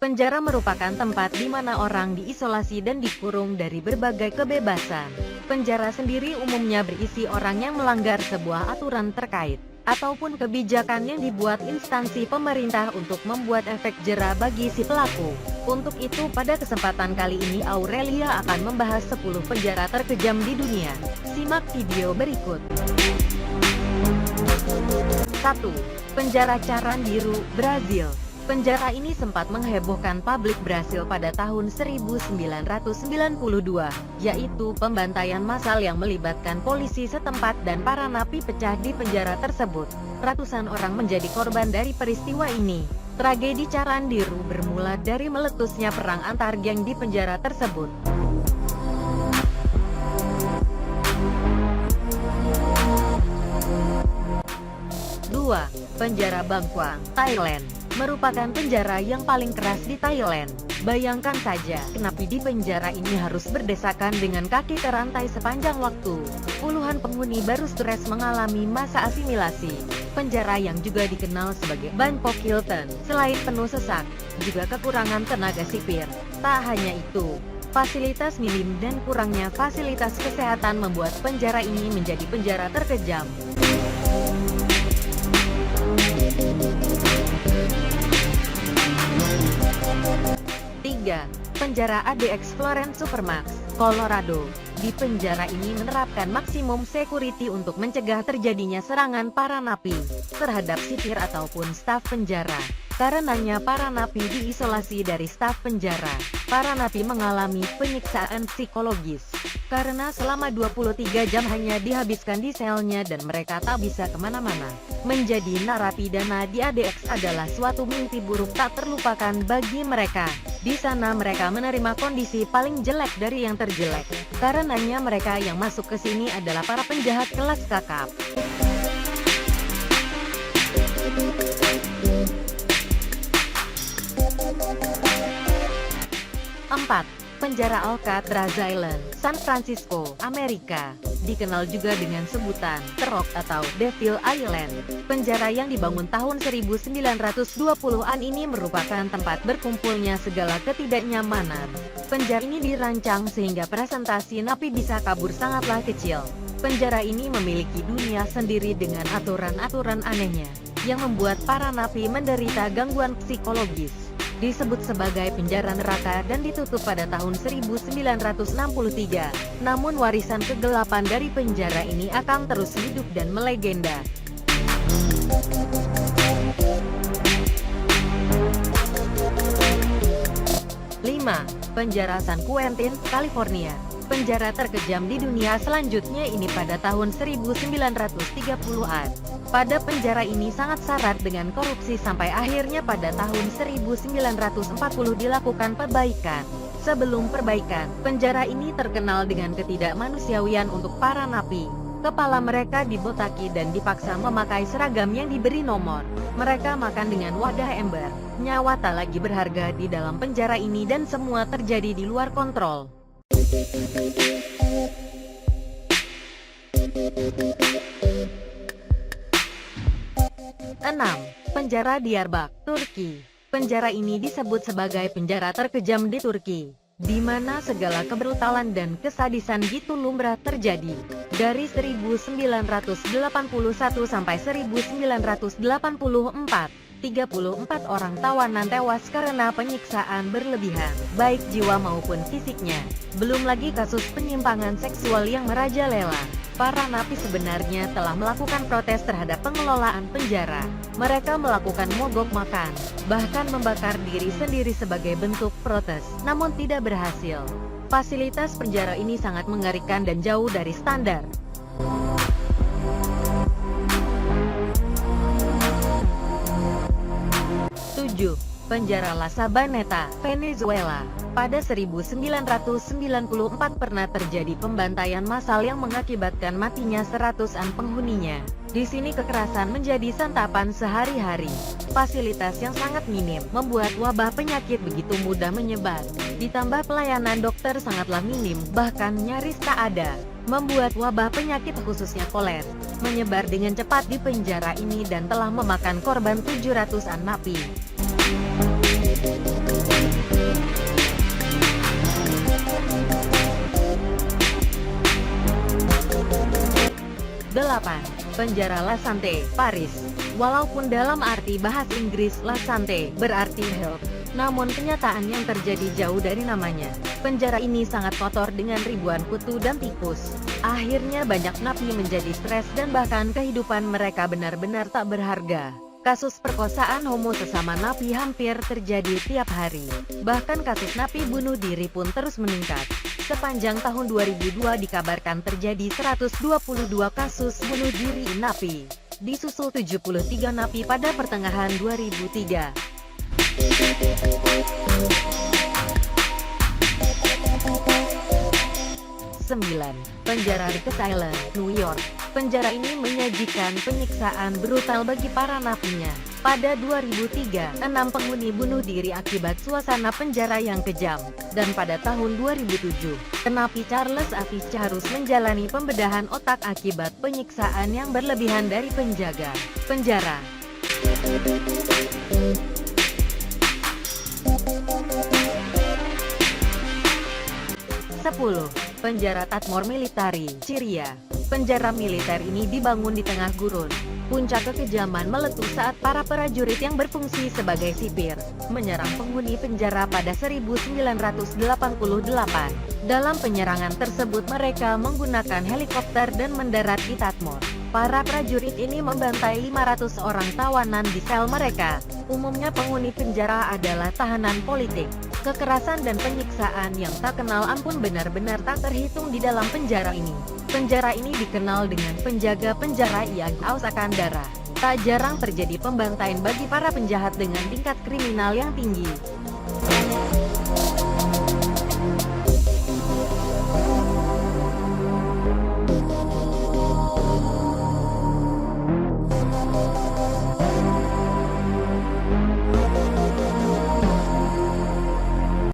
Penjara merupakan tempat di mana orang diisolasi dan dikurung dari berbagai kebebasan. Penjara sendiri umumnya berisi orang yang melanggar sebuah aturan terkait, ataupun kebijakan yang dibuat instansi pemerintah untuk membuat efek jera bagi si pelaku. Untuk itu pada kesempatan kali ini Aurelia akan membahas 10 penjara terkejam di dunia. Simak video berikut. 1. Penjara Carandiru, Brazil. Penjara ini sempat menghebohkan publik Brasil pada tahun 1992, yaitu pembantaian massal yang melibatkan polisi setempat dan para napi pecah di penjara tersebut. Ratusan orang menjadi korban dari peristiwa ini. Tragedi Carandiru bermula dari meletusnya perang antar geng di penjara tersebut. 2. Penjara Bangkwang, Thailand. Merupakan penjara yang paling keras di Thailand. Bayangkan saja, napi di penjara ini harus berdesakan dengan kaki terantai sepanjang waktu. Puluhan penghuni baru stres mengalami masa asimilasi. Penjara yang juga dikenal sebagai Bangkok Hilton, selain penuh sesak, juga kekurangan tenaga sipir. Tak hanya itu, fasilitas minim dan kurangnya fasilitas kesehatan membuat penjara ini menjadi penjara terkejam. 3. Penjara ADX Florence Supermax, Colorado. Di penjara ini menerapkan maksimum security untuk mencegah terjadinya serangan para napi terhadap sipir ataupun staf penjara. Karenanya para napi diisolasi dari staf penjara. Para napi mengalami penyiksaan psikologis, karena selama 23 jam hanya dihabiskan di selnya dan mereka tak bisa kemana-mana. Menjadi narapidana di ADX adalah suatu mimpi buruk tak terlupakan bagi mereka. Di sana mereka menerima kondisi paling jelek dari yang terjelek. Karenanya mereka yang masuk ke sini adalah para penjahat kelas kakap. 4. Penjara Alcatraz Island, San Francisco, Amerika. Dikenal juga dengan sebutan The Rock atau Devil Island. Penjara yang dibangun tahun 1920-an ini merupakan tempat berkumpulnya segala ketidaknyamanan. Penjara ini dirancang sehingga presentasi napi bisa kabur sangatlah kecil. Penjara ini memiliki dunia sendiri dengan aturan-aturan anehnya, yang membuat para napi menderita gangguan psikologis. Disebut sebagai penjara neraka dan ditutup pada tahun 1963. Namun warisan kegelapan dari penjara ini akan terus hidup dan melegenda. 5. Penjara San Quentin, California. Penjara terkejam di dunia selanjutnya ini pada tahun 1930-an. Pada penjara ini sangat syarat dengan korupsi sampai akhirnya pada tahun 1940 dilakukan perbaikan. Sebelum perbaikan, penjara ini terkenal dengan ketidakmanusiawian untuk para napi. Kepala mereka dibotaki dan dipaksa memakai seragam yang diberi nomor. Mereka makan dengan wadah ember. Nyawa tak lagi berharga di dalam penjara ini dan semua terjadi di luar kontrol. 6. Penjara Diyarbakır, Turki. Penjara ini disebut sebagai penjara terkejam di Turki, di mana segala kebrutalan dan kesadisan gitu lumrah terjadi. Dari 1981 sampai 1984, 34 orang tawanan tewas karena penyiksaan berlebihan, baik jiwa maupun fisiknya. Belum lagi kasus penyimpangan seksual yang merajalela. Para napi sebenarnya telah melakukan protes terhadap pengelolaan penjara. Mereka melakukan mogok makan, bahkan membakar diri sendiri sebagai bentuk protes, namun tidak berhasil. Fasilitas penjara ini sangat mengerikan dan jauh dari standar. 7. Penjara La Sabaneta, Venezuela. Pada 1994 pernah terjadi pembantaian massal yang mengakibatkan matinya seratusan penghuninya. Di sini kekerasan menjadi santapan sehari-hari. Fasilitas yang sangat minim membuat wabah penyakit begitu mudah menyebar. Ditambah pelayanan dokter sangatlah minim, bahkan nyaris tak ada, membuat wabah penyakit khususnya koler menyebar dengan cepat di penjara ini dan telah memakan korban 700-an napi. 8. Penjara La Santé, Paris. Walaupun dalam arti bahasa Inggris La Santé berarti health, namun kenyataan yang terjadi jauh dari namanya. Penjara ini sangat kotor dengan ribuan kutu dan tikus. Akhirnya banyak napi menjadi stres dan bahkan kehidupan mereka benar-benar tak berharga. Kasus perkosaan homo sesama napi hampir terjadi tiap hari. Bahkan kasus napi bunuh diri pun terus meningkat. Sepanjang tahun 2002 dikabarkan terjadi 122 kasus bunuh diri napi. Disusul 73 napi pada pertengahan 2003. 9. Penjara Rikers Island, New York. Penjara ini menyajikan penyiksaan brutal bagi para napinya. Pada 2003, 6 penghuni bunuh diri akibat suasana penjara yang kejam. Dan pada tahun 2007, napi Charles Avice harus menjalani pembedahan otak akibat penyiksaan yang berlebihan dari penjaga penjara. 10. Penjara Tadmor Militari, Syria. Penjara militer ini dibangun di tengah gurun. Puncak kekejaman meletus saat para prajurit yang berfungsi sebagai sipir menyerang penghuni penjara pada 1988. Dalam penyerangan tersebut mereka menggunakan helikopter dan mendarat di Tadmor. Para prajurit ini membantai 500 orang tawanan di sel mereka. Umumnya penghuni penjara adalah tahanan politik. Kekerasan dan penyiksaan yang tak kenal ampun benar-benar tak terhitung di dalam penjara ini. Penjara ini dikenal dengan penjaga penjara yang haus akan darah. Tak jarang terjadi pembantaian bagi para penjahat dengan tingkat kriminal yang tinggi.